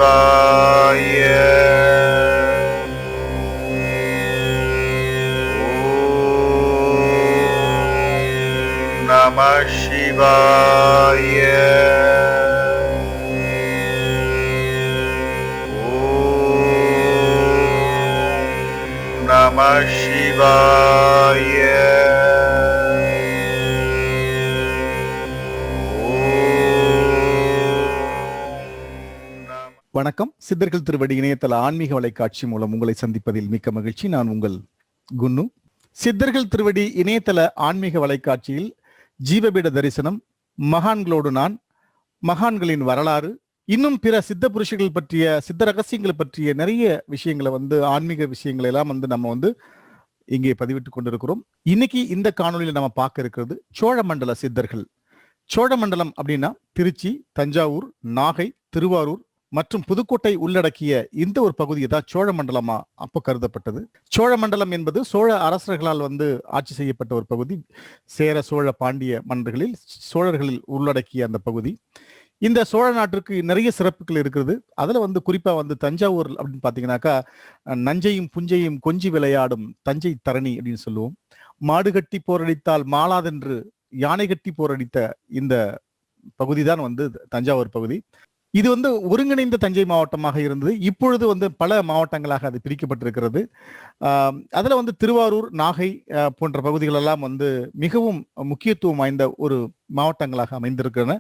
சிவாய. ஓம் நம சிவாய. ஓம் நம சிவாய. வணக்கம். சித்தர்கள் திருவடி இணையதள ஆன்மீக வலைக்காட்சி மூலம் உங்களை சந்திப்பதில் மிக்க மகிழ்ச்சி. நான் உங்கள் குன்னு. சித்தர்கள் திருவடி இணையதள ஆன்மீக வலைக்காட்சியில் ஜீவபீட தரிசனம், மகான்களோடு நான், மகான்களின் வரலாறு, இன்னும் பிற சித்த புருஷர்கள் பற்றிய, சித்த ரகசியங்களை பற்றிய நிறைய விஷயங்களை ஆன்மீக விஷயங்களை எல்லாம் நம்ம இங்கே பதிவிட்டு கொண்டிருக்கிறோம். இன்னைக்கு இந்த காணொலியில் நம்ம பார்க்க இருக்கிறது சோழமண்டல சித்தர்கள். சோழமண்டலம் அப்படின்னா திருச்சி, தஞ்சாவூர், நாகை, திருவாரூர் மற்றும் புதுக்கோட்டை உள்ளடக்கிய இந்த ஒரு பகுதியை தான் சோழமண்டலமா அப்போ கருதப்பட்டது. சோழமண்டலம் என்பது சோழ அரசர்களால் ஆட்சி செய்யப்பட்ட ஒரு பகுதி. சேர, சோழ, பாண்டிய மன்னர்களில் சோழர்களில் உள்ளடக்கிய அந்த பகுதி. இந்த சோழ நாட்டிற்கு நிறைய சிறப்புகள் இருக்கிறது. அதுல குறிப்பா தஞ்சாவூர் அப்படின்னு பாத்தீங்கன்னாக்கா, நஞ்சையும் புஞ்சையும் கொஞ்சி விளையாடும் தஞ்சை தரணி அப்படின்னு சொல்லுவோம். மாடு கட்டி போரடித்தால் மாளாதென்று யானை கட்டி போரடித்த இந்த பகுதி தான் தஞ்சாவூர் பகுதி. இது ஒருங்கிணைந்த தஞ்சை மாவட்டமாக இருந்தது. இப்பொழுது பல மாவட்டங்களாக அது பிரிக்கப்பட்டிருக்கிறது. அதுல திருவாரூர், நாகை போன்ற பகுதிகள் எல்லாம் மிகவும் முக்கியத்துவம் வாய்ந்த ஒரு மாவட்டங்களாக அமைந்திருக்கின்றன.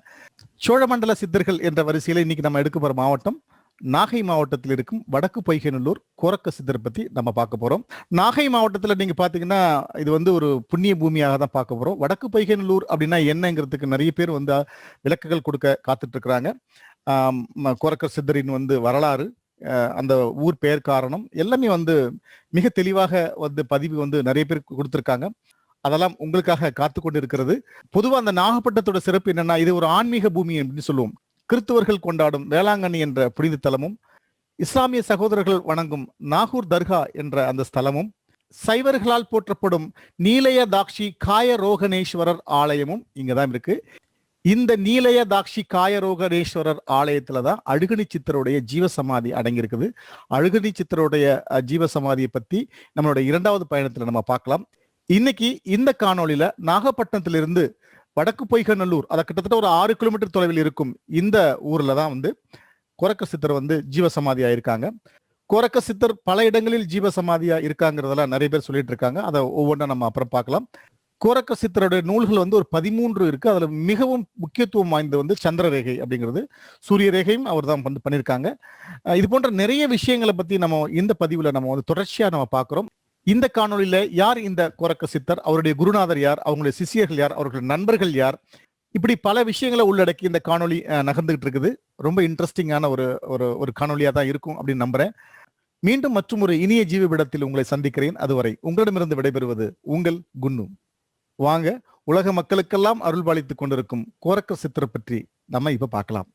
சோழமண்டல சித்தர்கள் என்ற வரிசையில இன்னைக்கு நம்ம எடுக்க போற மாவட்டம் நாகை மாவட்டத்தில் இருக்கும் வடக்கு பொய்கைநல்லூர் கோரக்க சித்தர் பத்தி நம்ம பார்க்க போறோம். நாகை மாவட்டத்துல நீங்க பாத்தீங்கன்னா இது ஒரு புண்ணிய பூமியாக தான் பார்க்க போறோம். வடக்கு பொய்கைநல்லூர் அப்படின்னா என்னங்கிறதுக்கு நிறைய பேர் விளக்குகள் கொடுக்க காத்துட்டு இருக்கிறாங்க. கோரக்க சித்தரின் வரலாறு, அந்த ஊர் பெயர் காரணம் எல்லாமே மிக தெளிவாக பதிவு நிறைய பேர் கொடுத்திருக்காங்க. அதெல்லாம் உங்களுக்காக காத்து கொண்டு இருக்கிறது. பொதுவா அந்த நாகப்பட்டினத்தோட சிறப்பு என்னன்னா, இது ஒரு ஆன்மீக பூமி அப்படின்னு சொல்லுவோம். கிறிஸ்துவர்கள் கொண்டாடும் வேளாங்கண்ணி என்ற புனித தலமும், இஸ்லாமிய சகோதரர்கள் வணங்கும் நாகூர் தர்கா என்ற அந்த ஸ்தலமும், சைவர்களால் போற்றப்படும் நீலய தாக்ஷி காய ரோகணேஸ்வரர் ஆலயமும் இங்கதான் இருக்கு. இந்த நீலய தாக்ஷி காயரோகணேஸ்வரர் ஆலயத்துலதான் அழுகணி சித்தருடைய ஜீவசமாதி அடங்கியிருக்குது. அழுகணி சித்தருடைய ஜீவசமாதியை பத்தி நம்மளுடைய இரண்டாவது பயணத்துல நம்ம பார்க்கலாம். இன்னைக்கு இந்த காணொலியில நாகப்பட்டினத்திலிருந்து வடக்கு பொய்கைநல்லூர், அதை கிட்டத்தட்ட ஒரு 6 கிலோமீட்டர் தொலைவில் இருக்கும் இந்த ஊர்ல தான் கோரக்க சித்தர் ஜீவசமாதி ஆயிருக்காங்க. கோரக்க சித்தர் பல இடங்களில் ஜீவசமாதியா இருக்காங்கிறதெல்லாம் நிறைய பேர் சொல்லிட்டு இருக்காங்க. அதை ஒவ்வொன்றா நம்ம அப்புறம் பார்க்கலாம். கோரக்க சித்தருடைய நூல்கள் ஒரு 13 இருக்கு. அதுல மிகவும் முக்கியத்துவம் வாய்ந்த சந்திரரேகை அப்படிங்கிறது, சூரிய ரேகையும் அவர் தான் பண்ணியிருக்காங்க. இது போன்ற நிறைய விஷயங்களை பத்தி நம்ம இந்த பதிவுல நம்ம தொடர்ச்சியா நம்ம பார்க்கிறோம். இந்த காணொலியில யார் இந்த கோரக்க சித்தர், அவருடைய குருநாதர் யார், அவங்களுடைய சிஷியர்கள் யார், அவர்களுடைய நண்பர்கள் யார், இப்படி பல விஷயங்களை உள்ளடக்கி இந்த காணொலி நகர்ந்துகிட்டு இருக்குது. ரொம்ப இன்ட்ரெஸ்டிங்கான ஒரு காணொலியா தான் இருக்கும் அப்படின்னு நம்புறேன். மீண்டும் மற்றும் ஒரு இனிய ஜீவபீடத்தில் உங்களை சந்திக்கிறேன். அதுவரை உங்களிடமிருந்து விடைபெறுவது உங்கள் குன்னு. வாங்க, உலக மக்களுக்கெல்லாம் அருள்பாலித்துக் கொண்டிருக்கும் கோரக்க சித்தரை பற்றி நம்ம இப்ப பார்க்கலாம்.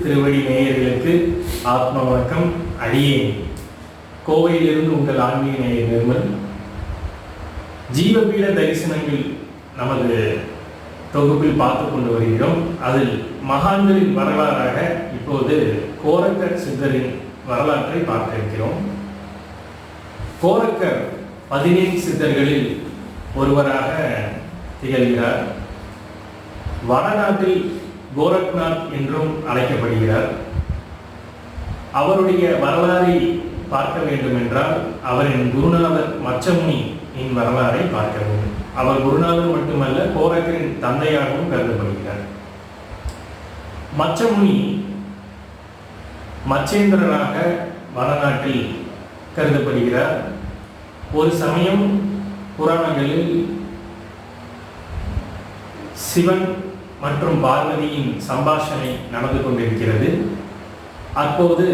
திருவடி நேயர்களுக்கு ஆத்ம வணக்கம். அடியேன் கோவையிலிருந்து உங்கள் ஆன்மீக நேயர் நிர்மல். ஜீவபீட தரிசனங்கள் நமது தொகுப்பில் பார்த்து கொண்டு வருகிறோம். அதில் மகான்களின் வரலாறாக இப்போது கோரக்கர் சித்தரின் வரலாற்றை பார்க்க இருக்கிறோம். கோரக்கர் 17 சித்தர்களில் ஒருவராக திகழ்கிறார். வடநாட்டில் கோரக்நாத் என்றும் அழைக்கப்படுகிறார். அவருடைய வரலாறை பார்க்க வேண்டும் என்றால் அவரின் குருநாதர் மச்சமுனியின் வரலாறை பார்க்க வேண்டும். அவர் குருநாதர் மட்டுமல்ல, கோரக்கரின் தந்தையாகவும் கருதப்படுகிறார். மச்சமுனி மச்சேந்திரனாக வடநாட்டில் கருதப்படுகிறார். ஒரு சமயம் புராணங்களில் சிவன் மற்றும் பார்வதியின் சம்பாஷணை நடந்து கொண்டிருக்கிறது. அப்போது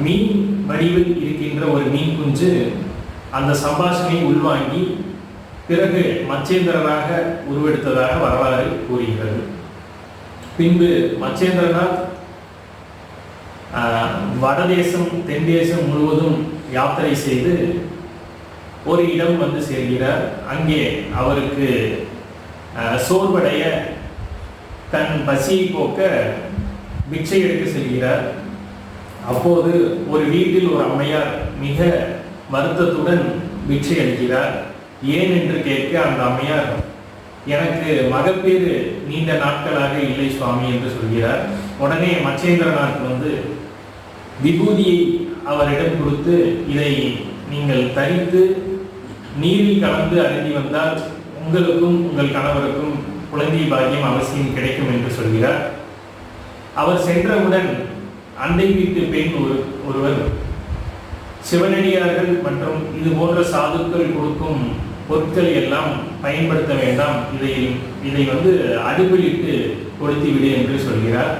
மீன் வடிவில் இருக்கின்ற ஒரு மீன் குஞ்சு அந்த சம்பாஷணையை உள்வாங்கி பிறகு மச்சேந்திரனாக உருவெடுத்ததாக வரலாறு கூறுகிறது. பின்பு மச்சேந்திரனார் வடதேசம் தென் தேசம் முழுவதும் யாத்திரை செய்து ஒரு இடம் வந்து சேர்கிறார். அங்கே அவருக்கு சோர்வடைய தன் பசியை போக்க பிக்ஷை எடுக்க செல்கிறார். அப்போது ஒரு வீட்டில் ஒரு அம்மையார் மிக வருத்தத்துடன் பிக்ஷை அளிக்கிறார். ஏன் என்று கேட்க அந்த அம்மையார், எனக்கு மகப்பேறு நீண்ட நாட்களாக இல்லை சுவாமி என்று சொல்கிறார். உடனே மச்சேந்திரநாத் வந்து விபூதியை அவரிடம் கொடுத்து, இதை நீங்கள் தரித்து நீரில் கலந்து அருந்தி வந்தால் உங்களுக்கும் உங்கள் கணவருக்கும் குழந்தை பாக்கியம் அவசியம் கிடைக்கும் என்று சொல்கிறார். அவர் சென்றவுடன் அண்டை வீட்டு பெண் ஒருவர், சிவனடியார்கள் மற்றும் இது போன்ற சாதுக்கள் கொடுக்கும் பொருட்கள் எல்லாம் பயன்படுத்த வேண்டாம், இதை வந்து அடுப்பில் இட்டு கொளுத்தி விடு என்று சொல்கிறார்.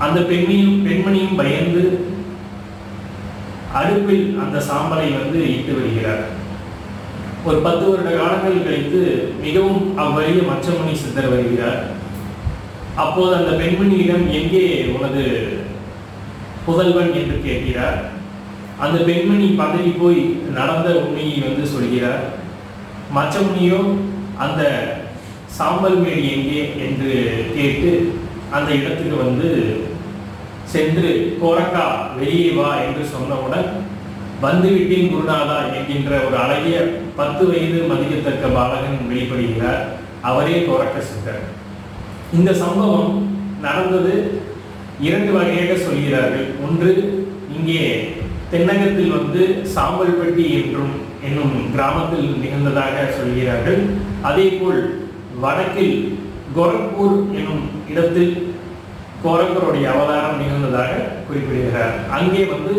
அந்த பெண்மணியும் பயந்து அடுப்பில் அந்த சாம்பலை வந்து இட்டு விடுகிறார். ஒரு 10 வருட காலங்கள் கழித்து மிகவும் அவ்வழிய மச்சமுனி சித்தர் வருகிறார். அப்போது அந்த பெண்மணியிடம், எங்கே உனது புதல்வன் என்று கேட்கிறார். அந்த பெண்மணி பதறி போய் நடந்த உண்மையை வந்து சொல்கிறார். மச்சமுனியோ அந்த சாம்பல் மேடி எங்கே என்று கேட்டு அந்த இடத்துக்கு வந்து சென்று, கோரக்கா வெளியே வா என்று சொன்னவுடன், வந்துவிட்டேன் குருநாதா என்கின்ற ஒரு அழகிய 10 வயது மதிக்கத்தக்க பாலகன் வெளிப்படுகிறார். அவரே கோரக்க சித்தர். இந்த சம்பவம் நடந்தது 2 வகையாக சொல்கிறார்கள். ஒன்று, இங்கே தென்னகத்தில் வந்து சாம்பல்பட்டி என்னும் கிராமத்தில் நிகழ்ந்ததாக சொல்கிறார்கள். அதே போல் வடக்கில் கோரக்பூர் என்னும் இடத்தில் கோரக்கருடைய அவதாரம் நிகழ்ந்ததாக குறிப்பிடுகிறார். அங்கே வந்து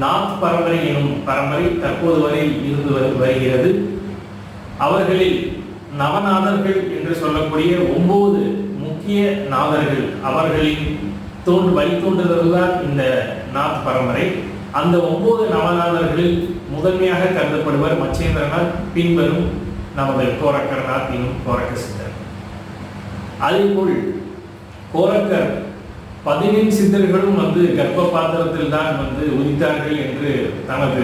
நாத் பரம்பரை எனும் பரம்பரை தற்போது வரை இருந்து வருகிறது. அவர்களில் நவநாதர்கள் என்று சொல்லக்கூடிய 9 முக்கிய நாதர்கள், அவர்களின் வழித்தோன்றுதல்தான் இந்த நாத் பரம்பரை. அந்த 9 நவநாதர்களில் முதன்மையாக கருதப்படுவர் மச்சேந்திரநாத், பின்வரும் நமது கோரக்கர்நாத் எனும் கோரக்க சித்தர். அதேபோல் கோரக்கர் 17 சித்தர்களும் வந்து கர்ப்ப பாத்திரத்தில் தான் வந்து உதித்தார்கள் என்று தனது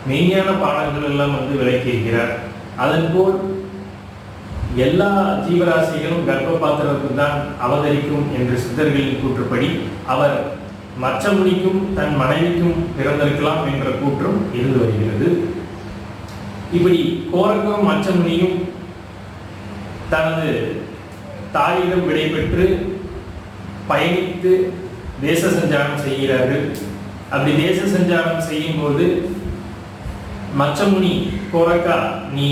மெய்ஞான பாடங்கள் எல்லாம் வந்து விளக்கியிருக்கிறார். அதன் போல் எல்லா ஜீவராசிகளும் கர்ப்ப பாத்திரத்தில் தான் அவதரிக்கும் என்று சித்தர்களின் கூற்றுப்படி அவர் மச்சமுனிக்கும் தன் மனைவிக்கும் பிறந்திருக்கலாம் என்ற கூற்றும் இருந்து வருகிறது. இப்படி கோரக்கரும் மச்சமுனியும் தனது தாயிடம் விடைபெற்று பயணித்து தேச சஞ்சாரம் செய்கிறார்கள். அப்படி தேச சஞ்சாரம் செய்யும் போது மச்சமுனி, கோரக்கா நீ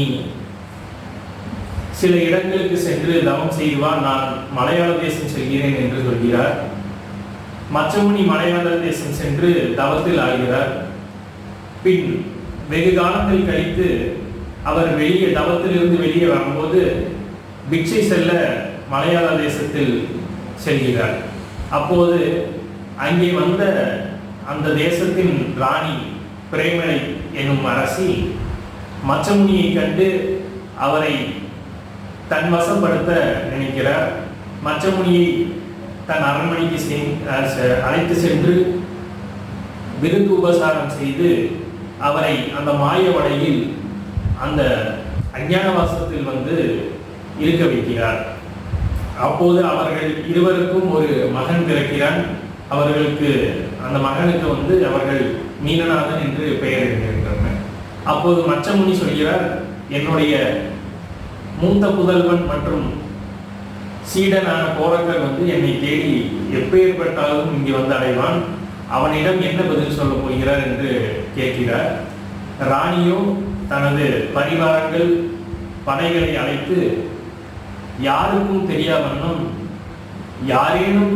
சில இடங்களுக்கு சென்று தவம் செய்வா, நான் மலையாள தேசம் செல்கிறேன் என்று சொல்கிறார். மச்சமுனி மலையாள தேசம் சென்று தவத்தில் ஆகிறார். பின் வெகு காலங்கள் கழித்து அவர் தவத்திலிருந்து வெளியே வரும்போது பிக்ஷை செல்ல மலையாள தேசத்தில் செல்கிறார். அப்போது அங்கே வந்த அந்த தேசத்தின் ராணி பிரேமலை எனும் அரசி மச்சமுனியை கண்டு அவரை தன் வசப்படுத்த நினைக்கிறார். மச்சமுனியை தன் அரண்மனைக்கு அழைத்து சென்று விருந்து உபசாரம் செய்து அவரை அந்த மாய வலையில் அந்த அஞ்ஞானவாசத்தில் வந்து இருக்க வைக்கிறார். அப்போது அவர்கள் இருவருக்கும் ஒரு மகன் பிறக்கிறான். அவர்களுக்கு அந்த மகனுக்கு வந்து அவர்கள் மீனநாதன் என்று பெயரிடுகின்றனர். அப்போது மச்சமுனி சொல்கிறார், என்னுடைய மூத்த புதல்வன் மற்றும் சீடனான கோரக்கர் வந்து என்னை தேடி எப்பேற்பட்டாலும் இங்கே வந்து அடைவான். அவனிடம் என்ன பதில் சொல்ல போகிறார் என்று கேட்கிறார். ராணியோ தனது பரிவாரங்கள் படைகளை அழைத்து யாருக்கும் தெரியா வண்ணம் யாரேனும்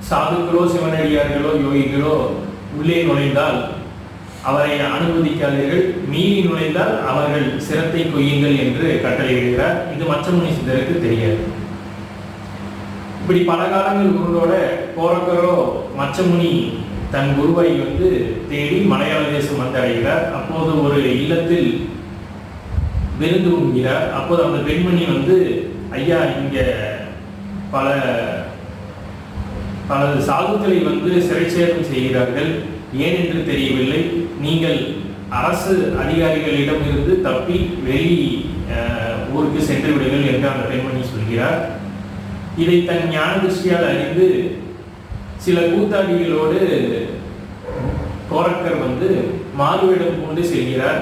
சாதுக்களோ சிவனடியார்களோ யோகிகளோ உள்ளே நுழைந்தால் அவரை அனுமதிக்காதீர்கள், மீறி நுழைந்தால் அவர்கள் சிரத்தை கொய்யுங்கள் என்று கட்டளையிடுகிறார். இது மச்சமுனி சித்தருக்கு தெரியாது. இப்படி பல காலங்கள் குருவோட கோரக்கரோ மச்சமுனி தன் குருவை வந்து தேடி மலையாள தேசம் வந்து அடைகிறார். அப்போது ஒரு இல்லத்தில் விருந்து உண்கிறார். அப்போது அந்த பெண்மணி வந்து, ஐயா, இங்க பல பல சாதுக்களை வந்து சிறைச்சேதம் செய்கிறார்கள், ஏன் என்று தெரியவில்லை, நீங்கள் அரசு அதிகாரிகளிடம் இருந்து தப்பி வெளி ஊருக்கு சென்று விடுங்கள் என்று அந்த பெண்மணி சொல்கிறார். இதை தன் ஞான திருஷ்டியால் அறிந்து சில கூத்தாடிகளோடு கோரக்கர் வந்து மாறுவிடம் கொண்டு செல்கிறார்.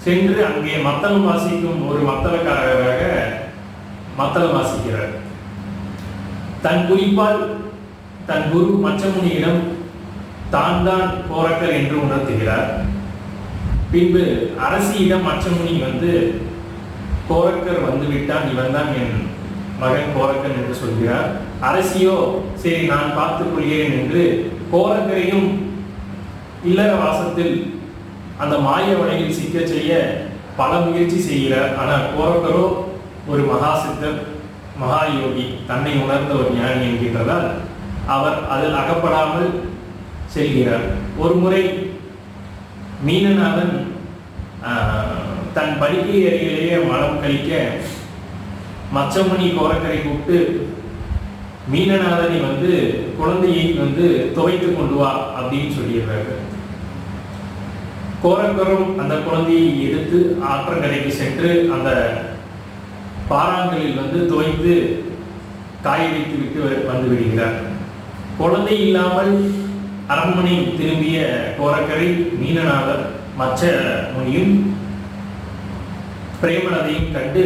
சென்று அங்கே மத்தளம் வாசிக்கும் ஒரு மத்தளக்காரராக மத்தளம் வாசிக்கிறார். தன் குறிப்பால் தன் குரு மச்சமுனியிடம் தான் தான் கோரக்கர் என்று உணர்த்துகிறார். பின்பு அரசியிடம் மச்சமுனி வந்து, கோரக்கர் வந்துவிட்டான், இவன் தான் என் மகன் கோரக்கன் என்று சொல்கிறார். அரசியோ சரி நான் பார்த்துக் கொள்கிறேன் என்று கோரக்கரையும் இல்லற வாசத்தில் அந்த மாய வலையில் சிக்க செய்ய பல முயற்சி செய்கிறார். ஆனால் கோரக்கரோ ஒரு மகா சித்தர், மகா யோகி, தன்னை உணர்ந்த ஒரு ஞானி என்கின்றதால் அவர் அதில் அகப்படாமல் செல்கிறார். ஒரு முறை மீனநாதன் தன் படுக்கை அருகிலேயே மலம் கழிக்க மச்சமுனி கோரக்கரை கூப்பிட்டு, மீனநாதனை வந்து குழந்தையை வந்து துவைத்து கொண்டு வா அப்படின்னு சொல்லிடுறாரு. கோரக்கரும் அந்த குழந்தையை எடுத்து ஆற்றங்கரைக்கு சென்று அந்த பாறாங்களில் வந்து துவைத்து காய வைத்து விட்டு வந்து விடுகிறார். குழந்தை இல்லாமல் அரண்மனை திரும்பிய கோரக்கரை மீனநாதர் மச்ச முனியும் பிரேமனதையும் கண்டு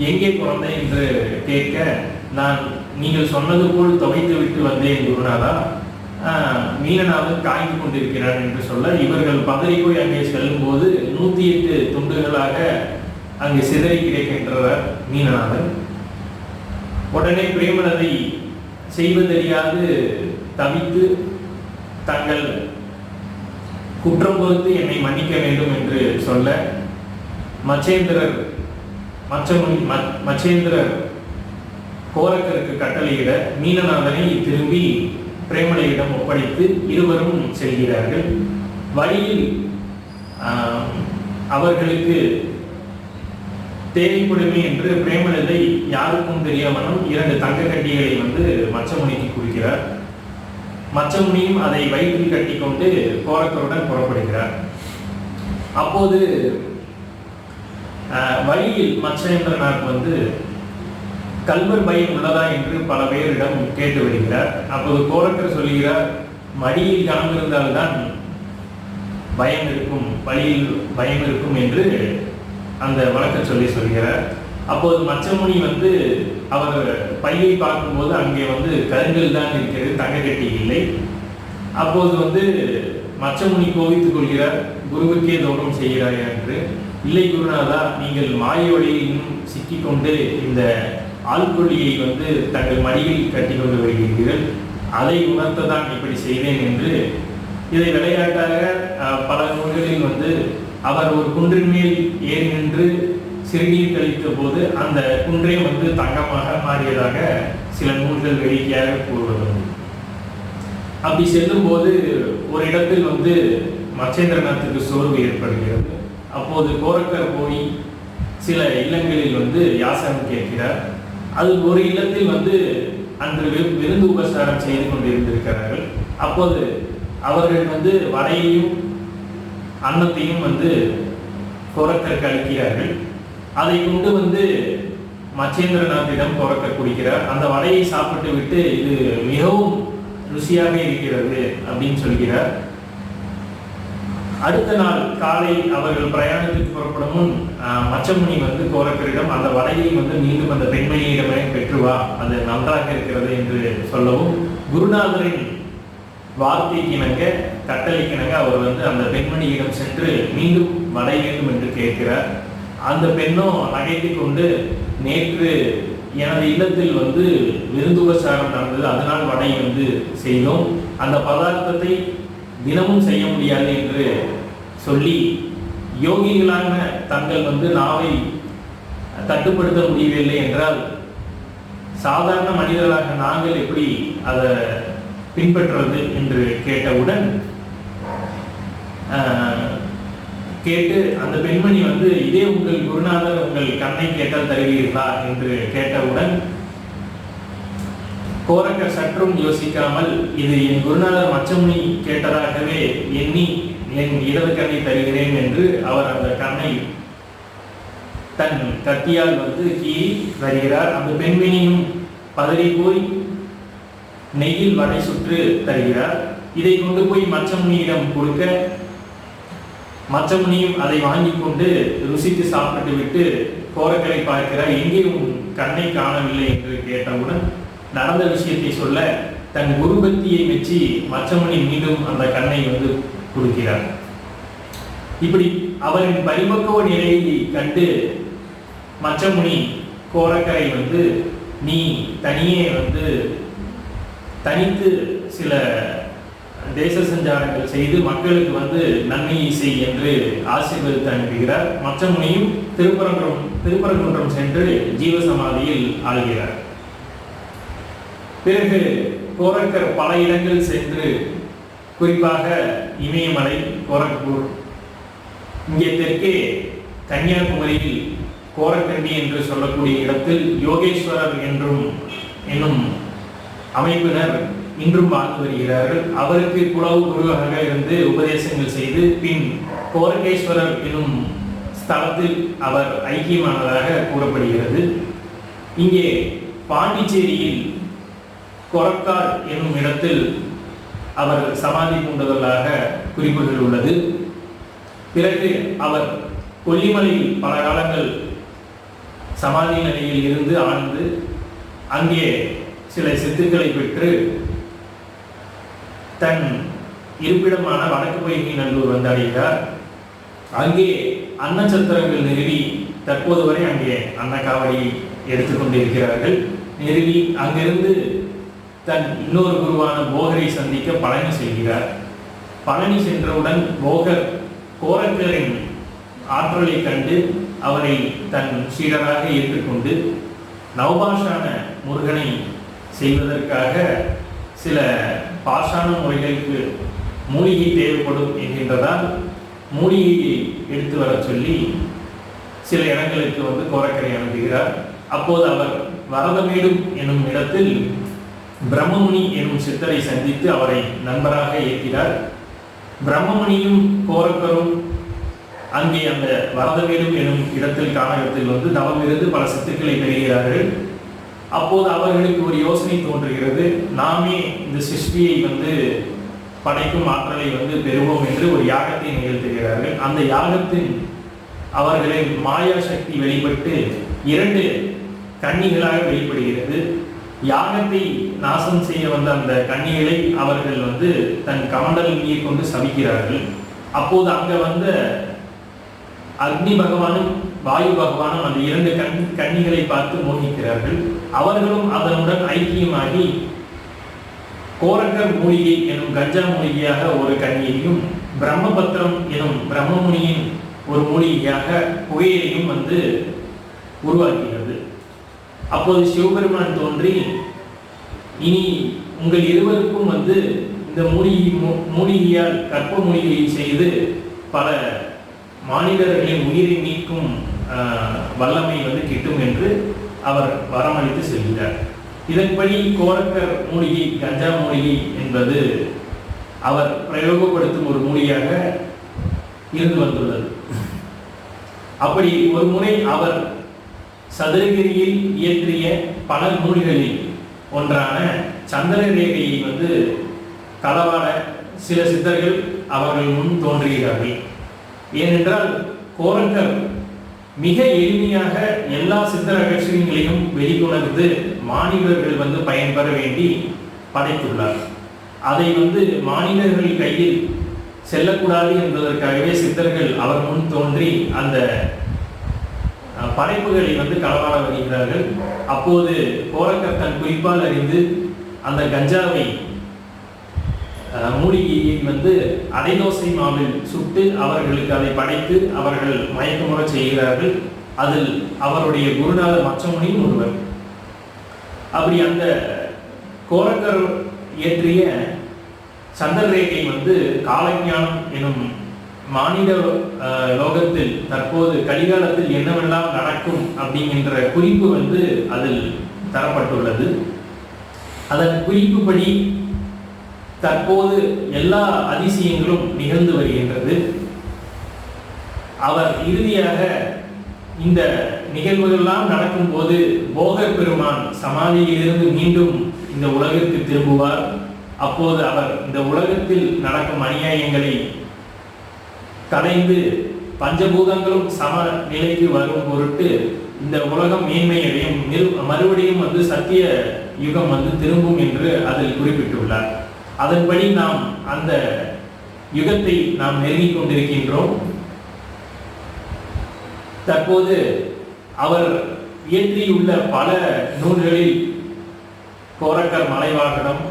எங்கே குழந்தை என்று கேட்க, நான் நீங்கள் சொன்னது போல் துவைத்து விட்டு வந்தேன் குருநாதா, மீனநாதன் காய்ந்து கொண்டிருக்கிறார் என்று சொல்ல, இவர்கள் பதறி போய் அங்கே செல்லும் போது 108 துண்டுகளாக அங்கே சிதறி கிடைக்கின்றவர் மீனநாதன். உடனே பிரேமனதை செய்வதறியாது தவித்து தங்கள் குற்றம் பொறுத்து என்னை மன்னிக்க வேண்டும் என்று சொல்ல, மச்சேந்திரர் கோரக்கருக்கு கட்டளையிட மீனநாதனை திரும்பி பிரேமலையிடம் ஒப்படைத்து இருவரும் செல்கிறார்கள். வழியில் அவர்களுக்கு தேவைப்படுமே என்று பிரேமலதை யாருக்கும் தெரியாமலும் 2 தங்க கட்டிகளை வந்து மச்சமுனிக்கு கொடுக்கிறார். மச்சமுனியும் அதை வயிற்றில் கட்டி கொண்டு கோரக்கருடன் புறப்படுகிறார். அப்போது வழியில் மச்சேந்திரனார் வந்து கல்வர் பயம் உள்ளதா என்று பல பேரிடம் கேட்டு வருகிறார். அப்போது கோரக்கர் சொல்கிறார், மடியில் கனம் இருந்தால்தான் பயம் இருக்கும், வழியில் பயம் இருக்கும் என்று அந்த வழக்க சொல்கிறார். அப்போது மச்சமுனி வந்து அவர் பையை பார்க்கும்போது அங்கே வந்து கருங்கல் தான் இருக்கிறது, தங்க கட்டி இல்லை. அப்போது வந்து மச்சமுனி கோவித்துக் கொள்கிறார், குருவுக்கே தோகம் செய்கிறார் என்று. இல்லை குருநாதா, நீங்கள் மாய வழியில் சிக்கிக்கொண்டு இந்த ஆள்கொள்ளியை வந்து தங்கள் மடியில் கட்டி கொண்டு வருகிறீர்கள், அதை உணர்த்ததான் இப்படி செய்தேன் என்று இதை விளையாட்டாக பல நூல்களில் வந்து அவர் ஒரு குன்றின் மேல் ஏறி நின்று சிறுநீர் கழித்த போது அந்த குன்றே வந்து தங்கமாக மாறியதாக சில நூல்கள் வேடிக்கையாக கூறுவது. அப்படி செல்லும் போது ஒரு இடத்தில் வந்து மச்சேந்திரநாத்துக்கு சோர்வு ஏற்படுகிறது. அப்போது கோரக்கர் போய் சில இல்லங்களில் வந்து யாசகம் கேட்கிறார். அது ஒரு இல்லத்தில் வந்து அன்று விருந்து உபசாரம் செய்து கொண்டிருந்திருக்கிறார்கள். அப்போது அவர்கள் வந்து வடையையும் அன்னத்தையும் வந்து கோரக்கருக்கு அளிக்கிறார்கள். அதை கொண்டு வந்து மச்சேந்திரநாத்திடம் கோரக்கர் குடிக்கிறார். அந்த வடையை சாப்பிட்டு விட்டு இது மிகவும் ருசியாக இருக்கிறது அப்படின்னு சொல்கிறார். அடுத்த நாள் காலை அவர்கள் பிரயாணத்துக்கு புறப்படும் முன் மச்சமுனி வந்து கோரக்கரிடம் அந்த வடையை வந்து மீண்டும் அந்த பெண்மணியிடமே பெற்றுவா, அது நன்றாக இருக்கிறது என்று சொல்லவும், குருநாதரின் வார்த்தைக்கிணங்க கட்டளைக்கிணங்க அவர் வந்து அந்த பெண்மணியிடம் சென்று மீண்டும் வடை வேண்டும் என்று கேட்கிறார். அந்த பெண்ணும் நகைத்து கொண்டு, நேற்று எனது இல்லத்தில் வந்து விருந்துபசாரம் நடந்தது, அதனால் வடை வந்து செய்தோம், அந்த பதார்த்தத்தை தினமும் செய்ய முடியாது என்று சொல்லி, யோகிகளான தங்கள் வந்து நாவை கட்டுப்படுத்த முடியவில்லை என்றால் சாதாரண மனிதர்களாக நாங்கள் எப்படி அதை பின்பற்றுறது என்று கேட்டவுடன் கேட்டு அந்த பெண்மணி வந்து இதே உங்கள் குருநாதர் உங்கள் கண்ணை கேட்டால் தருவீர்களா என்று கேட்டவுடன் கோரக்கர் சற்றும் யோசிக்காமல் இது என் குருநாதர் மச்சமுனி கேட்டதாகவே எண்ணி என் இடது கண்ணை தருகிறேன் என்று அவர் அந்த கண்ணை தன் கத்தியால் வந்து கீறி தருகிறார். அந்த பெண்மணியும் பதறி போய் நெய்யில் வடை சுற்று தருகிறார். இதை கொண்டு போய் மச்சமுனியிடம் கொடுக்க மச்சமுனியும் அதை வாங்கி கொண்டு ருசித்து சாப்பிட்டு விட்டு கோரக்கரை பார்க்கிறார். எங்கேயும் கண்ணை காணவில்லை என்று கேட்டவுடன் நடந்த விஷயத்தை சொல்ல தன் குருபக்தியை மெச்சி மச்சமுனி மீண்டும் அந்த கண்ணை வந்து கொடுக்கிறார். இப்படி அவரின் பரிபக்குவ நிலையை கண்டு மச்சமுனி கோரக்கரை வந்து நீ தனியே வந்து தனித்து சில தேச சஞ்சாரங்கள் செய்து மக்களுக்கு வந்து நன்மையை செய் என்று ஆசீர்வதித்து அனுப்புகிறார். மச்சமுனியும் திருப்பரங்குன்றம் சென்று ஜீவசமாதியில் ஆள்கிறார். பிறகு கோரக்கர் பல இடங்கள் சென்று, குறிப்பாக இமயமலை, கோரக்பூர், இங்கே தெற்கே கன்னியாகுமரியில் கோரக்கண்டி என்று சொல்லக்கூடிய இடத்தில் யோகேஸ்வரர் என்னும் அமைப்பினர் இன்றும் வாழ்ந்து வருகிறார்கள். அவருக்கு குலவு குருவாக இருந்து உபதேசங்கள் செய்து பின் கோரகேஸ்வரர் என்னும் ஸ்தலத்தில் அவர் ஐக்கியமானதாக கூறப்படுகிறது. இங்கே பாண்டிச்சேரியில் கொரக்கார் என்னும் இடத்தில் அவர் சமாதி பூண்டதாக குறிப்புகள் உள்ளது. பிறகு அவர் கொல்லிமலையில் பல காலங்கள் சமாதி நிலையில் இருந்து ஆழ்ந்து அங்கே சில சித்துக்களை பெற்று தன் இருப்பிடமான வடக்கு பொய்கை நல்லூர் வந்தடைகிறார். அங்கே அன்னச்சத்திரங்கள் நிறுவி தற்போது வரை அங்கே அன்னக்காவடி எடுத்துக்கொண்டிருக்கிறார்கள். நிறுவி அங்கிருந்து தன் இன்னொரு குருவான போகரை சந்திக்க பழனி செல்கிறார். பழனி சென்றவுடன் போகர் கோரக்கரின் ஆற்றலை கண்டு அவரை தன் சீடராக ஏற்றுக்கொண்டு நவபாஷான முருகனை செய்வதற்காக சில பாஷான முறைகளுக்கு மூலிகை தேவைப்படும் என்கின்றதால் மூலிகையை எடுத்து வர சொல்லி சில இடங்களுக்கு வந்து கோரக்கரை அனுப்புகிறார். அப்போது அவர் வரதமேடும் என்னும் இடத்தில் பிரம்மமுனி என்னும் சித்தரை சந்தித்து அவரை நண்பராக ஏற்கிறார். பிரம்மமுனியும் கோரக்கரும் அங்கே அந்த வரதமேடும் என்னும் இடத்தில் காணகத்தில் வந்து தவமிருந்து பல சித்துக்களை பெறுகிறார்கள். அப்போது அவர்களுக்கு ஒரு யோசனை தோன்றுகிறது, நாமே இந்த சிருஷ்டியை வந்து படைக்கும் ஆற்றலை வந்து பெறுவோம் என்று ஒரு யாகத்தை நிகழ்த்துகிறார்கள். அந்த யாகத்தின் அவர்களின் மாயா சக்தி வெளிப்பட்டு 2 கன்னிகளாக வெளிப்படுகிறது. யாகத்தை நாசம் செய்ய வந்த அந்த கன்னிகளை அவர்கள் வந்து தன் கமண்டல் நீர் கொண்டு சபிக்கிறார்கள். அப்போது அங்க வந்த அக்னி பகவானும் வாயு பகவானும் அந்த 2 கன்னிகளை பார்த்து மோகிக்கிறார்கள். அவர்களும் அதனுடன் ஐக்கியமாகி கோரக்கர் மூலிகை எனும் கஞ்சா மூலிகையாக ஒரு கன்னியையும், பிரம்மபத்திரம் எனும் பிரம்மமுனியின் ஒரு மூலிகையாக புகையையும் வந்து உருவாக்குகிறது. அப்போது சிவபெருமான் தோன்றி, இனி உங்கள் இருவருக்கும் வந்து இந்த மூலிகையால் கற்ப மூலிகையை செய்து பல மாநிலர்களின் உயிரை நீக்கும் வல்லமை வந்து கிட்டும் என்று அவர் வரமளித்து செல்கிறார். இதன்படி கோரக்கர் மூலிகை, கஞ்சா மூலிகை என்பது அவர் பிரயோகப்படுத்தும் ஒரு மூலிகையாக இருந்து வந்துள்ளது. அப்படி ஒரு முறை அவர் சதுரகிரியில் இயற்றிய பல நூல்களில் ஒன்றான சந்திர ரேகையை களவாட சில சித்தர்கள் அவர்கள் முன் தோன்றுகிறார்கள். ஏனென்றால் கோரக்கர் மிக எளிமையாக எல்லா சித்த ரகசியங்களையும் வெளிக்கொணர்ந்து மாநிலர்கள் பயன்பெற வேண்டி படைத்துள்ளார். அதை மாநிலர்கள் கையில் செல்லக்கூடாது என்பதற்காகவே சித்தர்கள் அவர் முன் தோன்றி அந்த படைப்புகளை களவாட வருகிறார்கள். அப்போது கோரக்கர் தன் குறிப்பால் அறிந்து அந்த கஞ்சாவை மூலிகையை அடைதோசை மாவில் சுட்டு அவர்களுக்கு அதை படைத்து அவர்கள் மயக்கமுற செய்கிறார்கள். அதில் அவருடைய குருநாத மச்சமுனியும் ஒருவர். அப்படி அந்த கோரக்கர் இயற்றிய சந்திரரேகை காலஞானம் எனும் மானிட லோகத்தில் தற்போது கலிகாலத்தில் என்னவெல்லாம் நடக்கும் அப்படிங்கின்ற குறிப்பு அதில் தரப்பட்டுள்ளது. அதன் குறிப்புப்படி தற்போது எல்லா அதிசயங்களும் நிகழ்ந்து வருகின்றது. அவர் இறுதியாக இந்த நிகழ்வுகள்லாம் நடக்கும் போது போகர் பெருமான் சமாதியிலிருந்து மீண்டும் இந்த உலகிற்கு திரும்புவார். அப்போது அவர் இந்த உலகத்தில் நடக்கும் அநியாயங்களை கலைந்து பஞ்சபூதங்களும் சம நிலைக்கு வரும் பொருட்டு இந்த உலகம் மேன்மையடையும், மறுபடியும் சத்திய யுகம் திரும்பும் என்று அதில் குறிப்பிட்டுள்ளார். அதன்படி நாம் அந்த யுகத்தை நாம் நெருங்கிக் கொண்டிருக்கின்றோம். தற்போது அவர் இயற்றியுள்ள பல நூல்களில் கோரக்கர் மலைவாகனம்,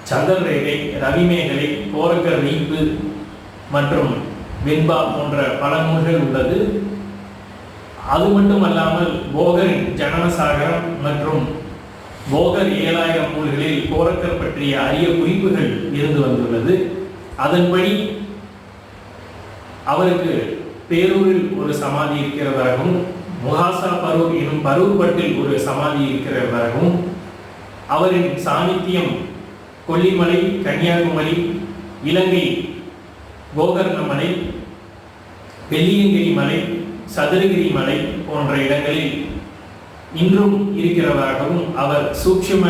சந்திரரேகை, ரவிமேகலை, கோரக்கர் நீப்பு மற்றும் வெண்பா போன்ற பல நூல்கள் உள்ளது. அது மட்டுமல்லாமல் போகரின் ஜனனசாகரம் மற்றும் போகர் 7000 நூல்களில் கோரக்கர் பற்றிய அரிய குறிப்புகள் இருந்து வந்துள்ளது. அதன்படி அவருக்கு பேரூரில் ஒரு சமாதி இருக்கிறதாகவும், முகாசா பரூர் எனும் பரூர் பட்டில் ஒரு சமாதி இருக்கிறதாகவும், அவரின் சாநித்தியம் கொல்லிமலை, கன்னியாகுமரி, இலங்கை கோகர்ண மலை, வெள்ளியங்கிரி மலை, சதுரகிரி மலை போன்ற இடங்களில் இன்றும் இருக்கிறதாகவும், அவர் சூட்சும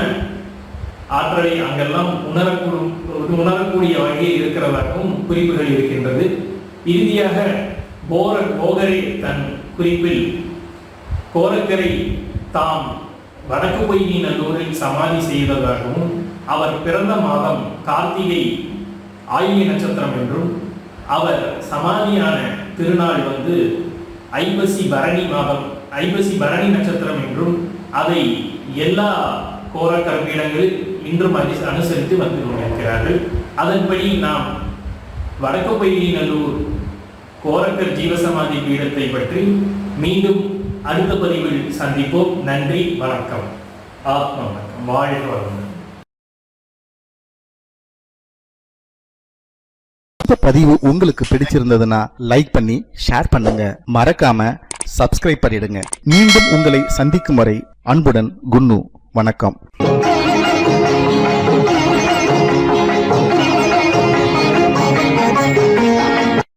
ஆற்றலை அங்கெல்லாம் உணரக்கூடிய வகையில் இருக்கிறதாகவும் குறிப்புகள் இருக்கின்றது. இறுதியாக போகரை தன் குறிப்பில் கோரக்கரை தாம் வடக்கு பொய்கை நல்லூரில் சமாதி செய்ததாகவும், அவர் பிறந்த மாதம் கார்த்திகை ஆயில்ய நட்சத்திரம் என்றும், அவர் சமாதியான திருநாள் ஐப்பசி பரணி மாதம், ஐப்பசி பரணி நட்சத்திரம் என்றும், அதை எல்லா கோரக்கர் பீடங்களில் இன்றும் அனுசரித்து வந்து கொண்டிருக்கிறார்கள். அதன்படி நாம் வடக்கு பொய்கை நல்லூர் கோரக்கர் ஜீவசமாதி பீடத்தை பற்றி மீண்டும் அடுத்த பதிவில் சந்திப்போம். நன்றி, வணக்கம். ஆத்ம வணக்கம். வாழ்க வளமுடன். இந்த பதிவு உங்களுக்கு பிடிச்சிருந்ததுன்னா லைக் பண்ணி ஷேர் பண்ணுங்க. மறக்காம சப்ஸ்கிரைப் பண்ணிடுங்க. மீண்டும் உங்களை சந்திக்கும் வரை அன்புடன் குன்னு. வணக்கம்.